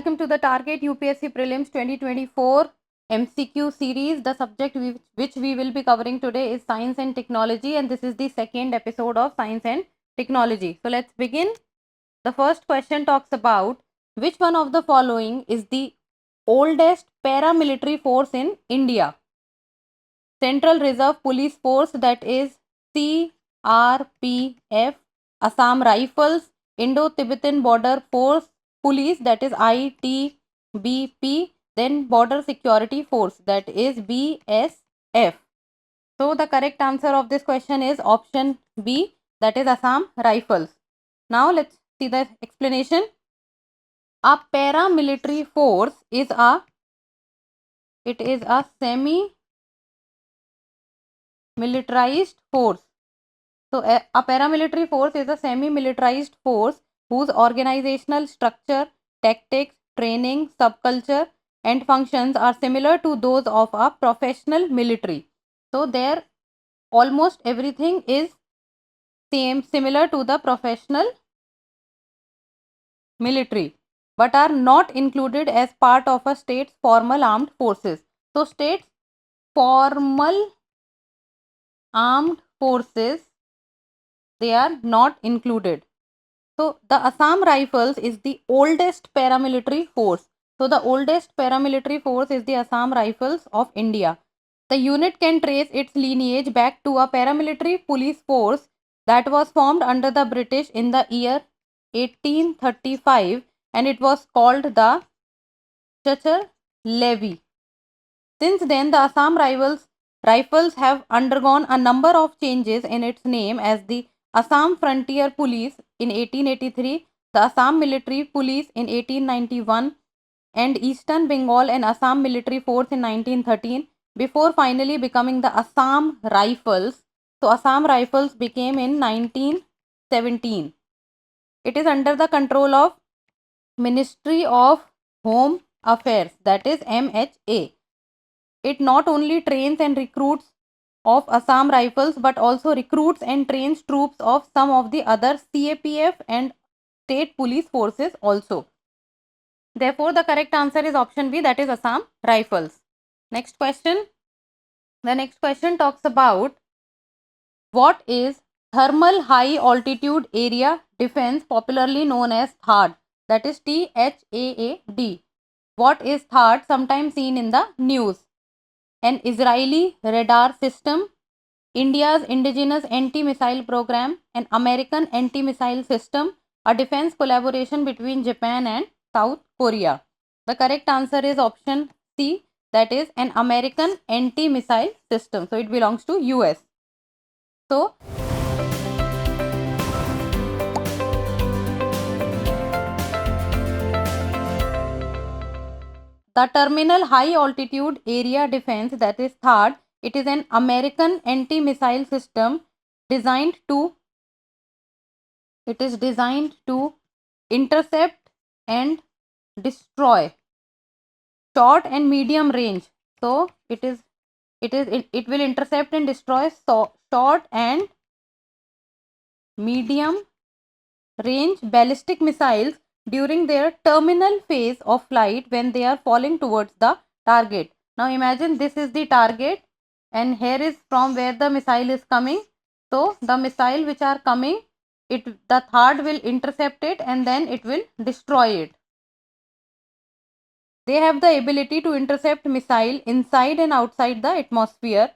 welcome to the Target UPSC Prelims 2024 MCQ series. The subject which we will be covering today is Science and Technology, and this is the second episode of Science and Technology. So let's begin. The first question talks about which one of the following is the oldest paramilitary force in India? Central Reserve Police Force, that is CRPF, Assam Rifles, Indo-Tibetan Border Force Police, that is ITBP, then Border Security Force, that is BSF. So the correct answer of this question is option B, that is Assam Rifles. Now let's see the explanation. A paramilitary force is a semi-militarized force. So a paramilitary force is a semi-militarized force whose organizational structure, tactics, training, subculture and functions are similar to those of a professional military. So there almost everything is similar to the professional military, but are not included as part of a state's formal armed forces. So state's formal armed forces, they are not included. So the Assam Rifles is the oldest paramilitary force. So the oldest paramilitary force is the Assam Rifles of India. The unit can trace its lineage back to a paramilitary police force that was formed under the British in the year 1835, and it was called the Chachar Levy. Since then, the Assam Rifles have undergone a number of changes in its name, as the Assam Frontier Police in 1883, the Assam Military Police in 1891, and Eastern Bengal and Assam Military Force in 1913, before finally becoming the Assam Rifles. So Assam Rifles became in 1917. It is under the control of Ministry of Home Affairs, that is MHA. It not only trains and recruits of Assam Rifles but also recruits and trains troops of some of the other CAPF and state police forces also. Therefore, the correct answer is option B, that is Assam Rifles. Next question. The next question talks about what is Thermal High Altitude Area Defense, popularly known as THAAD, that is THAAD. What is THAAD? Sometimes seen in the news. An Israeli radar system, India's indigenous anti-missile program, an American anti-missile system, a defense collaboration between Japan and South Korea. The correct answer is option C, that is an American anti-missile system. So it belongs to US. So the Terminal High Altitude Area Defense, that is THAAD, it is an American anti-missile system designed to intercept and destroy short and medium range. So it will intercept and destroy short and medium range ballistic missiles during their terminal phase of flight when they are falling towards the target. Now imagine this is the target and here is from where the missile is coming. So the missile which are coming, the THAAD will intercept it and then it will destroy it. They have the ability to intercept missile inside and outside the atmosphere.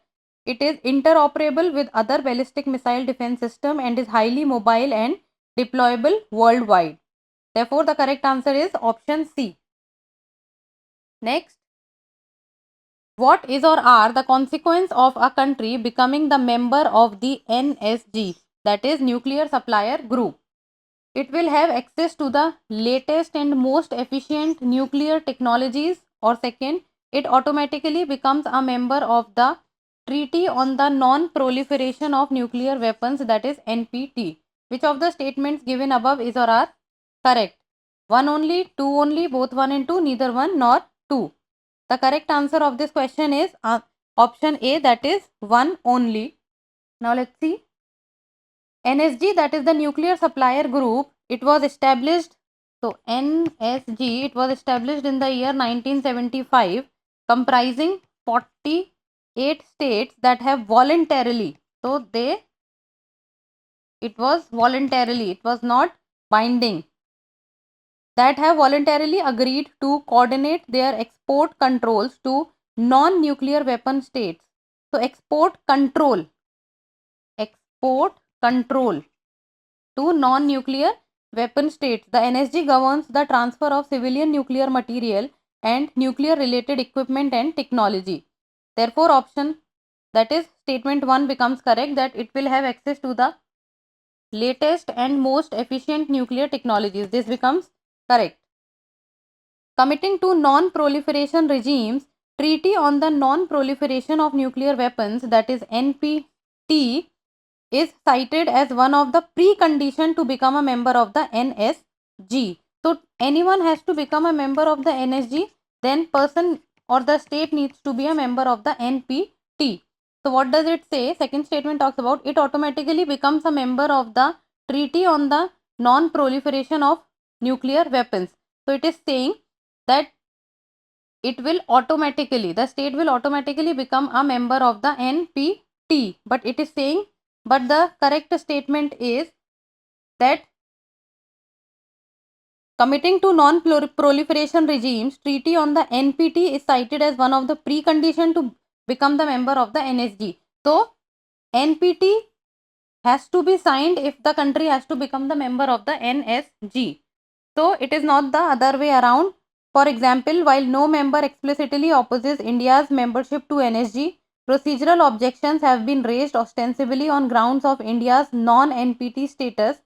It is interoperable with other ballistic missile defense system and is highly mobile and deployable worldwide. Therefore, the correct answer is option C. Next, what is or are the consequence of a country becoming the member of the NSG, that is Nuclear Supplier Group? It will have access to the latest and most efficient nuclear technologies, or second, it automatically becomes a member of the Treaty on the Non-Proliferation of Nuclear Weapons, that is NPT. Which of the statements given above is or are correct? One only, two only, both one and two, neither one nor two. The correct answer of this question is option A, that is one only. Now let's see. NSG, that is the Nuclear Supplier Group, it was established So NSG, it was established in the year 1975, comprising 48 states that have voluntarily, so it was voluntarily, it was not binding, that have voluntarily agreed to coordinate their export controls to non-nuclear weapon states. So export control to non-nuclear weapon states. The NSG governs the transfer of civilian nuclear material and nuclear related equipment and technology. Therefore, option, that is statement 1, becomes correct, that it will have access to the latest and most efficient nuclear technologies. This becomes correct. Committing to non-proliferation regimes, Treaty on the Non-Proliferation of Nuclear Weapons, that is NPT, is cited as one of the precondition to become a member of the NSG. So anyone has to become a member of the NSG, then person or the state needs to be a member of the NPT. So what does it say? Second statement talks about it automatically becomes a member of the Treaty on the Non-Proliferation of Nuclear Weapons. So it is saying that it will automatically, the state will automatically become a member of the NPT. But it is saying, but the correct statement is that committing to non-proliferation regimes, Treaty on the NPT is cited as one of the precondition to become the member of the NSG. So NPT has to be signed if the country has to become the member of the NSG. So it is not the other way around. For example, while no member explicitly opposes India's membership to NSG, procedural objections have been raised ostensibly on grounds of India's non-NPT status.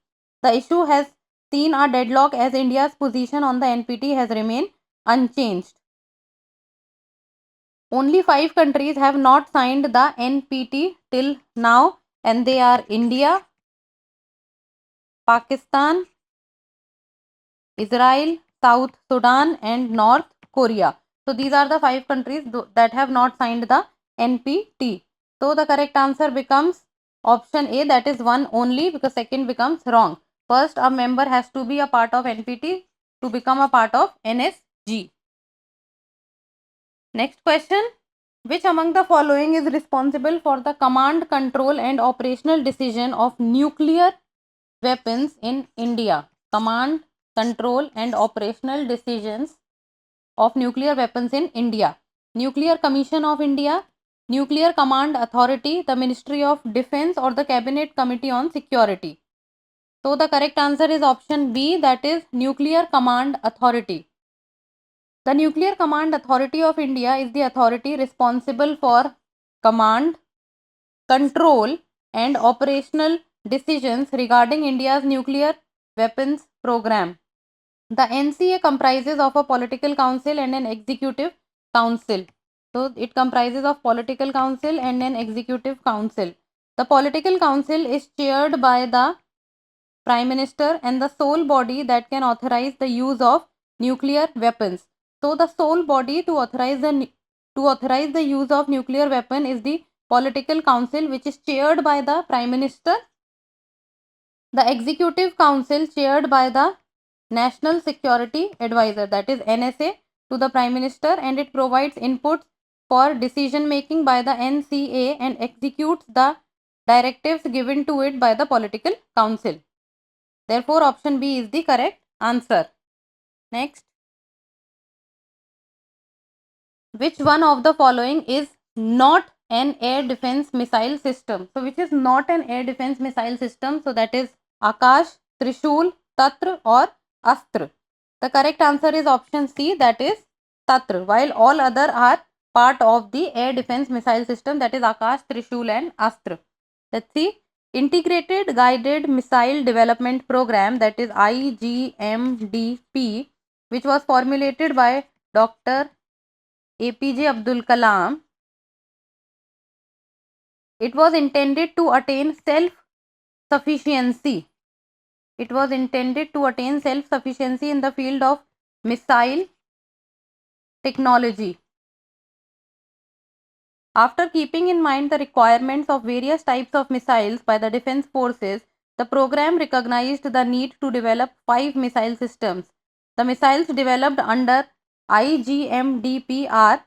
The issue has seen a deadlock as India's position on the NPT has remained unchanged. Only 5 countries have not signed the NPT till now, and they are India, Pakistan, Israel, South Sudan, and North Korea. So these are the 5 countries that have not signed the NPT. So the correct answer becomes option A, that is 1 only, because second becomes wrong. First, a member has to be a part of NPT to become a part of NSG. Next question. Which among the following is responsible for the command, control, and operational decision of nuclear weapons in India? Command, control, and operational decisions of nuclear weapons in India. Nuclear Commission of India, Nuclear Command Authority, the Ministry of Defense, or the Cabinet Committee on Security. So the correct answer is option B, that is Nuclear Command Authority. The Nuclear Command Authority of India is the authority responsible for command, control, and operational decisions regarding India's nuclear weapons program. The NCA comprises of a political council and an executive council. So it comprises of political council and an executive council. The political council is chaired by the Prime Minister and the sole body that can authorize the use of nuclear weapons. So the sole body to authorize the use of nuclear weapon is the political council, which is chaired by the Prime Minister. The executive council chaired by the National Security Advisor, that is NSA, to the Prime Minister, and it provides inputs for decision making by the NCA and executes the directives given to it by the political council. Therefore, option B is the correct answer. Next. Which one of the following is not an air defense missile system? So, which is not an air defense missile system? So, that is Akash, Trishul, Tatra, or Astra. The correct answer is option C, that is Tatra, while all other are part of the air defense missile system, that is Akash, Trishul, and Astra. Let's see. Integrated Guided Missile Development Program, that is IGMDP, which was formulated by Dr. APJ Abdul Kalam. It was intended to attain self-sufficiency. It was intended to attain self-sufficiency in the field of missile technology. After keeping in mind the requirements of various types of missiles by the defense forces, the program recognized the need to develop 5 missile systems. The missiles developed under IGMDP are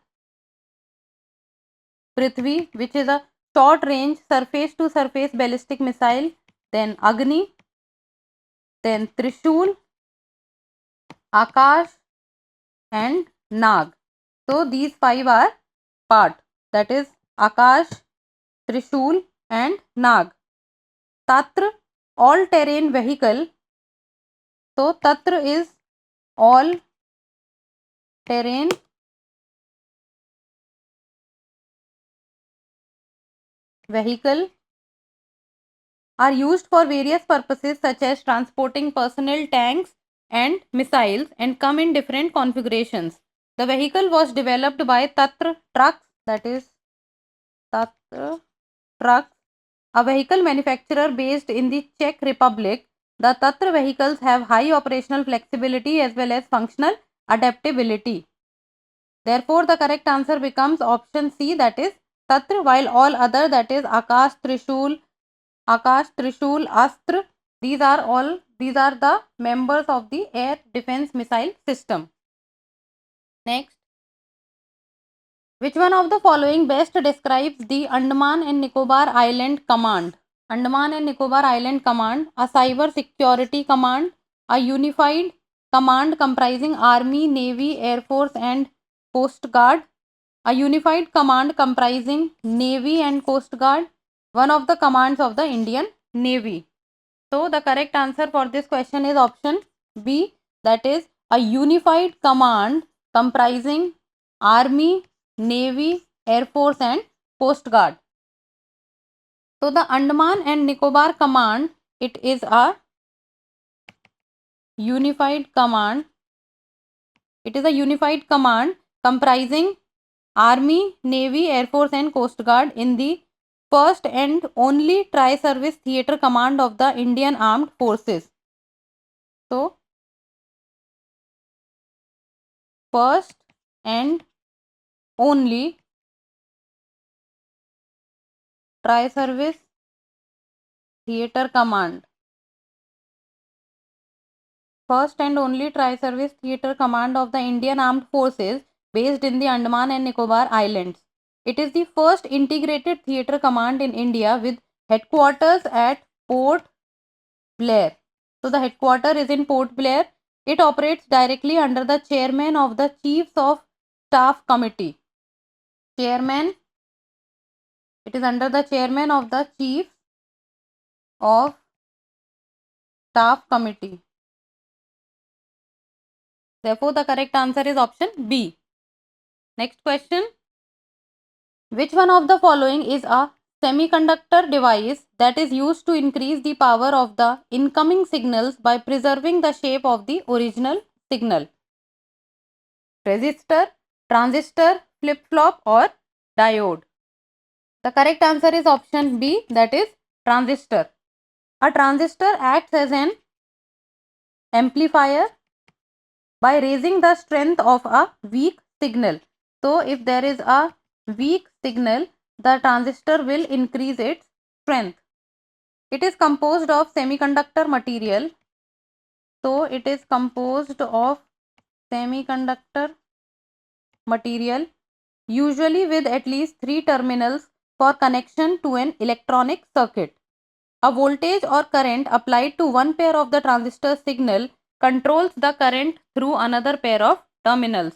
Prithvi, which is a short range surface to surface ballistic missile, then Agni, then Trishul, Akash and Nag. So these 5 are part, that is Akash, Trishul and Nag. Tatra, all terrain vehicle. So Tatra is all terrain vehicle, are used for various purposes such as transporting personnel, tanks and missiles, and come in different configurations. The vehicle was developed by Tatra Trucks, that is Tatra Trucks, a vehicle manufacturer based in the Czech Republic. The Tatra vehicles have high operational flexibility as well as functional adaptability. Therefore, the correct answer becomes option C, that is Tatra, while all other, that is Akash, Trishul, Astra, these are the members of the air defense missile system. Next, which one of the following best describes the Andaman and Nicobar Island Command? Andaman and Nicobar Island Command, a cyber security command, a unified command comprising Army, Navy, Air Force and Coast Guard, a unified command comprising Navy and Coast Guard, one of the commands of the Indian Navy. So the correct answer for this question is option B, that is a unified command comprising Army, Navy, Air Force and Coast Guard. So the Andaman and Nicobar command, it is a unified command. It is a unified command comprising Army, Navy, Air Force and Coast Guard in the first and only tri-service theatre command of the Indian Armed Forces. So, first and only tri-service theatre command. First and only tri-service theatre command of the Indian Armed Forces based in the Andaman and Nicobar Islands. It is the first integrated theatre command in India with headquarters at Port Blair. So the headquarters is in Port Blair. It operates directly under the chairman of the Chiefs of Staff Committee. Chairman, it is under the chairman of the Chiefs of Staff Committee. Therefore, the correct answer is option B. Next question. Which one of the following is a semiconductor device that is used to increase the power of the incoming signals by preserving the shape of the original signal? Resistor, transistor, flip-flop or diode? The correct answer is option B, that is transistor. A transistor acts as an amplifier by raising the strength of a weak signal. So, if there is a weak signal, the transistor will increase its strength. It is composed of semiconductor material. So, it is composed of semiconductor material, usually with at least 3 terminals for connection to an electronic circuit. A voltage or current applied to one pair of the transistor signal controls the current through another pair of terminals.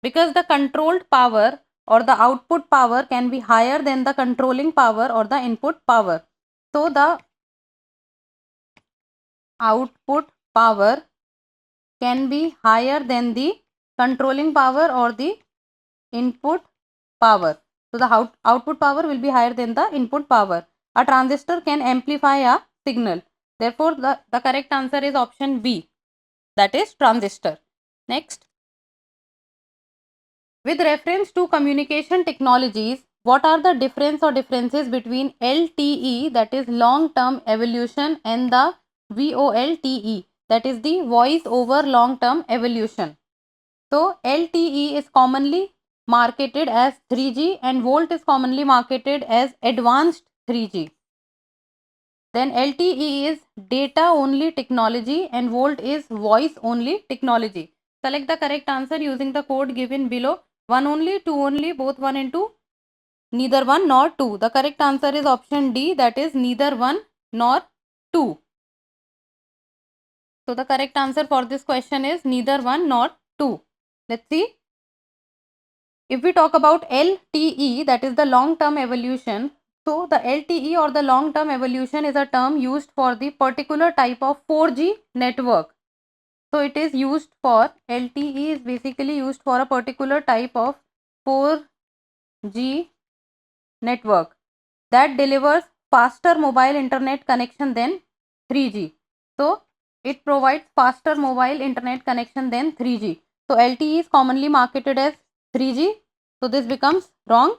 Because the controlled power or the output power can be higher than the controlling power or the input power. So the output power can be higher than the controlling power or the input power. So the output power will be higher than the input power. A transistor can amplify a signal. Therefore, the correct answer is option B, that is transistor. Next. With reference to communication technologies, what are the differences between LTE, that is long term evolution, and the VoLTE, that is the voice over long term evolution? So LTE is commonly marketed as 3G and Volt is commonly marketed as advanced 3G. Then LTE is data only technology and volt is voice only technology. Select the correct answer using the code given below. 1 only, 2 only, both 1 and 2. Neither 1 nor 2. The correct answer is option D, that is neither 1 nor 2. So the correct answer for this question is neither 1 nor 2. Let's see. If we talk about LTE, that is the long term evolution. So the LTE or the long term evolution is a term used for the particular type of 4G network. So it is used for, LTE is basically used for a particular type of 4G network that delivers faster mobile internet connection than 3G. So it provides faster mobile internet connection than 3G. So LTE is commonly marketed as 3G. So this becomes wrong.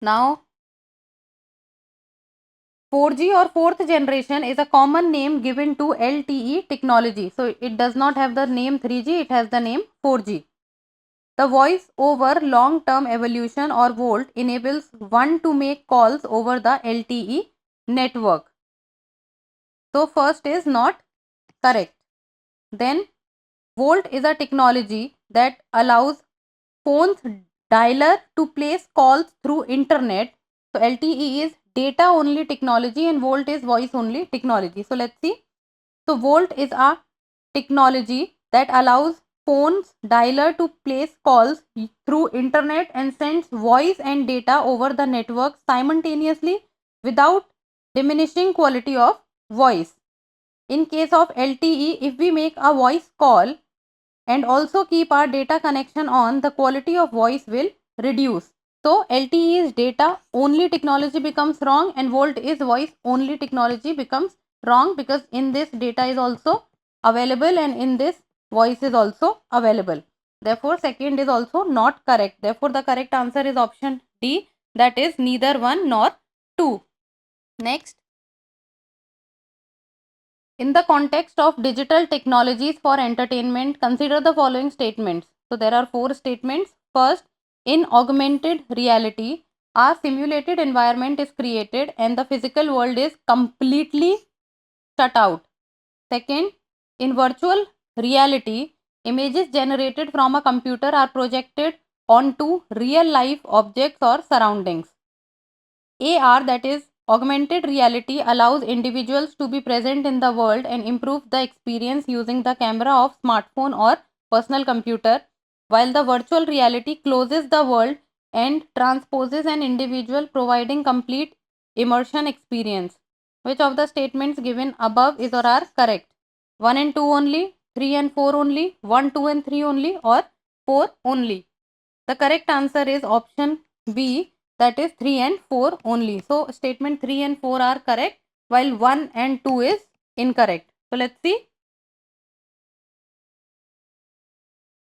Now 4G or fourth generation is a common name given to LTE technology. So it does not have the name 3G, it has the name 4G. The voice over long term evolution or VoLTE enables one to make calls over the LTE network. So first is not correct. Then VoLTE is a technology that allows phones dialer to place calls through internet. So LTE is data only technology and VoLTE is voice only technology. So let's see. So VoLTE is a technology that allows phones dialer to place calls through internet and sends voice and data over the network simultaneously without diminishing quality of voice. In case of LTE, if we make a voice call and also keep our data connection on, the quality of voice will reduce. So LTE is data only technology becomes wrong and VoLTE is voice only technology becomes wrong, because in this data is also available and in this voice is also available. Therefore second is also not correct. Therefore the correct answer is option D, that is neither 1 nor 2. Next, in the context of digital technologies for entertainment, consider the following statements. So there are 4 statements. First, in augmented reality, a simulated environment is created and the physical world is completely shut out. Second, in virtual reality, images generated from a computer are projected onto real life objects or surroundings. AR, that is augmented reality, allows individuals to be present in the world and improve the experience using the camera of smartphone or personal computer, while the virtual reality closes the world and transposes an individual, providing complete immersion experience. Which of the statements given above is or are correct? 1 and 2 only, 3 and 4 only, 1, 2 and 3 only, or 4 only? The correct answer is option B, that is 3 and 4 only. So statement 3 and 4 are correct while 1 and 2 is incorrect. So let's see.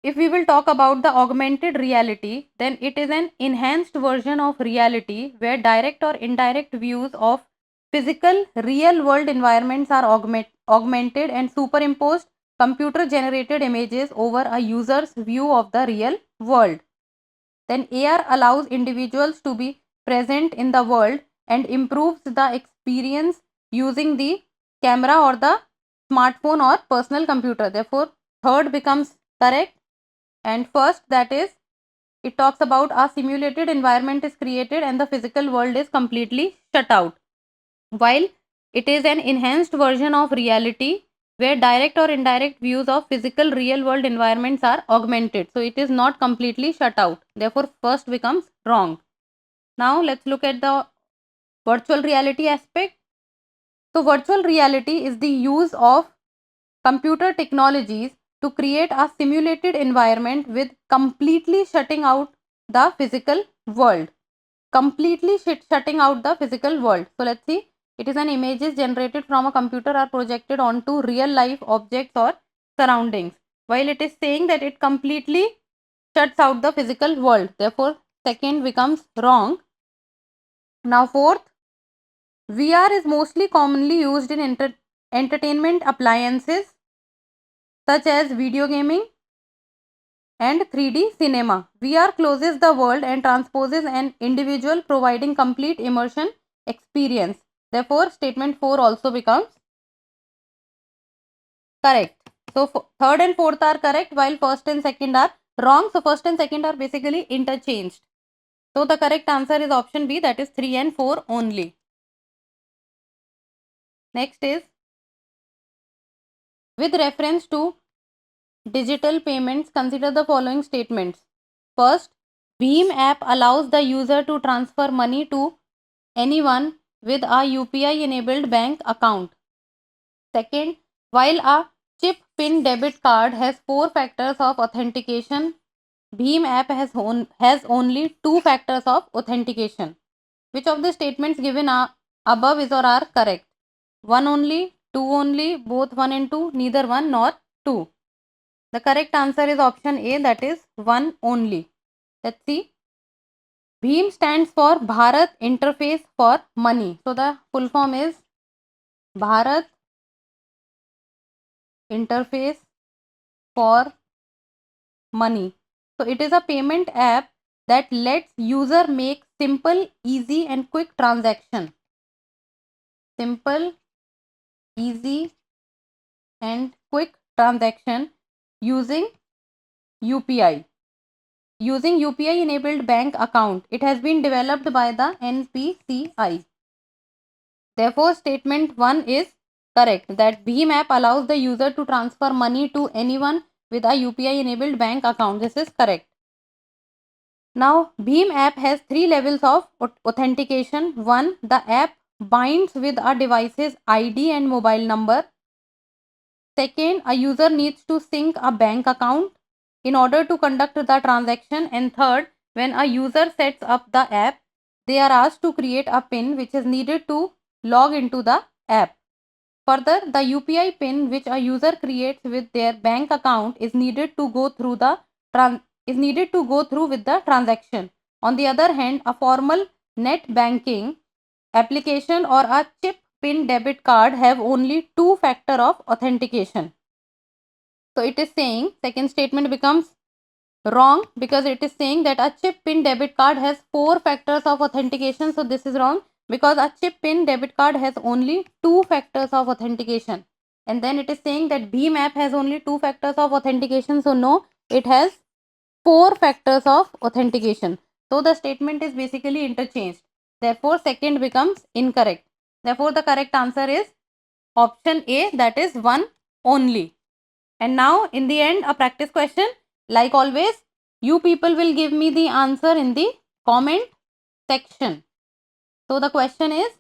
If we will talk about the augmented reality, then it is an enhanced version of reality where direct or indirect views of physical real world environments are augmented and superimposed computer generated images over a user's view of the real world. Then AR allows individuals to be present in the world and improves the experience using the camera or the smartphone or personal computer. Therefore, third becomes correct. And first, that is, it talks about a simulated environment is created and the physical world is completely shut out. While it is an enhanced version of reality where direct or indirect views of physical real world environments are augmented. So it is not completely shut out. Therefore, first becomes wrong. Now let's look at the virtual reality aspect. So virtual reality is the use of computer technologies to create a simulated environment with completely shutting out the physical world. Completely shutting out the physical world. So let's see. It is an images generated from a computer are projected onto real life objects or surroundings. While it is saying that it completely shuts out the physical world. Therefore, second becomes wrong. Now fourth, VR is mostly commonly used in entertainment appliances such as video gaming and 3D cinema. VR closes the world and transposes an individual, providing complete immersion experience. Therefore, statement 4 also becomes correct. So, third and fourth are correct while first and second are wrong. So, first and second are basically interchanged. So, the correct answer is option B, that is 3 and 4 only. Next is, with reference to digital payments, consider the following statements. First, Bhim app allows the user to transfer money to anyone with a UPI enabled bank account. Second, while a chip PIN debit card has 4 factors of authentication, Bhim app has only 2 factors of authentication. Which of the statements given above is or are correct? 1 only, 2 only, both 1 and 2, neither 1 nor 2. The correct answer is option A, that is 1 only. Let's see. Bhim stands for Bharat Interface for Money. So the full form is Bharat Interface for Money. So it is a payment app that lets user make simple, easy and quick transaction. Simple, easy and quick transaction using UPI. Using UPI enabled bank account. It has been developed by the NPCI. Therefore, statement 1 is correct, that Bhim app allows the user to transfer money to anyone with a UPI enabled bank account. This is correct. Now, Bhim app has 3 levels of authentication. 1. The app binds with a device's ID and mobile number. Second, a user needs to sync a bank account in order to conduct the transaction. And third, when a user sets up the app, they are asked to create a PIN which is needed to log into the app. Further, the UPI PIN which a user creates with their bank account is needed to go through with the transaction. On the other hand, a formal net banking application or a chip PIN debit card have only 2 factor of authentication. So it is saying, second statement becomes wrong because it is saying that a chip PIN debit card has 4 factors of authentication. So this is wrong because a chip PIN debit card has only 2 factors of authentication. And then it is saying that Bhim app has only 2 factors of authentication. So no, it has 4 factors of authentication. So the statement is basically interchanged. Therefore, second becomes incorrect. Therefore, the correct answer is option A, that is 1 only. And now in the end, a practice question. Like always, you people will give me the answer in the comment section. So the question is,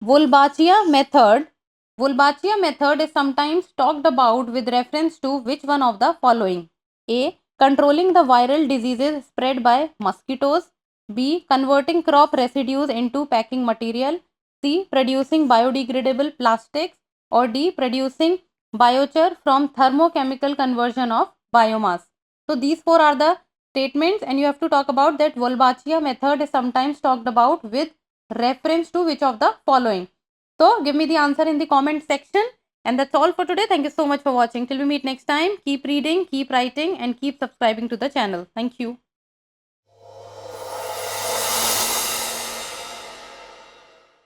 Wolbachia method is sometimes talked about with reference to which one of the following? A. Controlling the viral diseases spread by mosquitoes. B. Converting crop residues into packing material. C. Producing biodegradable plastics. Or D. Producing biochar from thermochemical conversion of biomass. So these 4 are the statements, and you have to talk about that Wolbachia method is sometimes talked about with reference to which of the following. So give me the answer in the comment section. And that's all for today. Thank you so much for watching. Till we meet next time, keep reading, keep writing and keep subscribing to the channel. Thank you.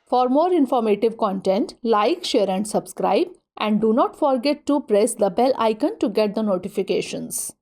For more informative content, like, share and subscribe, and do not forget to press the bell icon to get the notifications.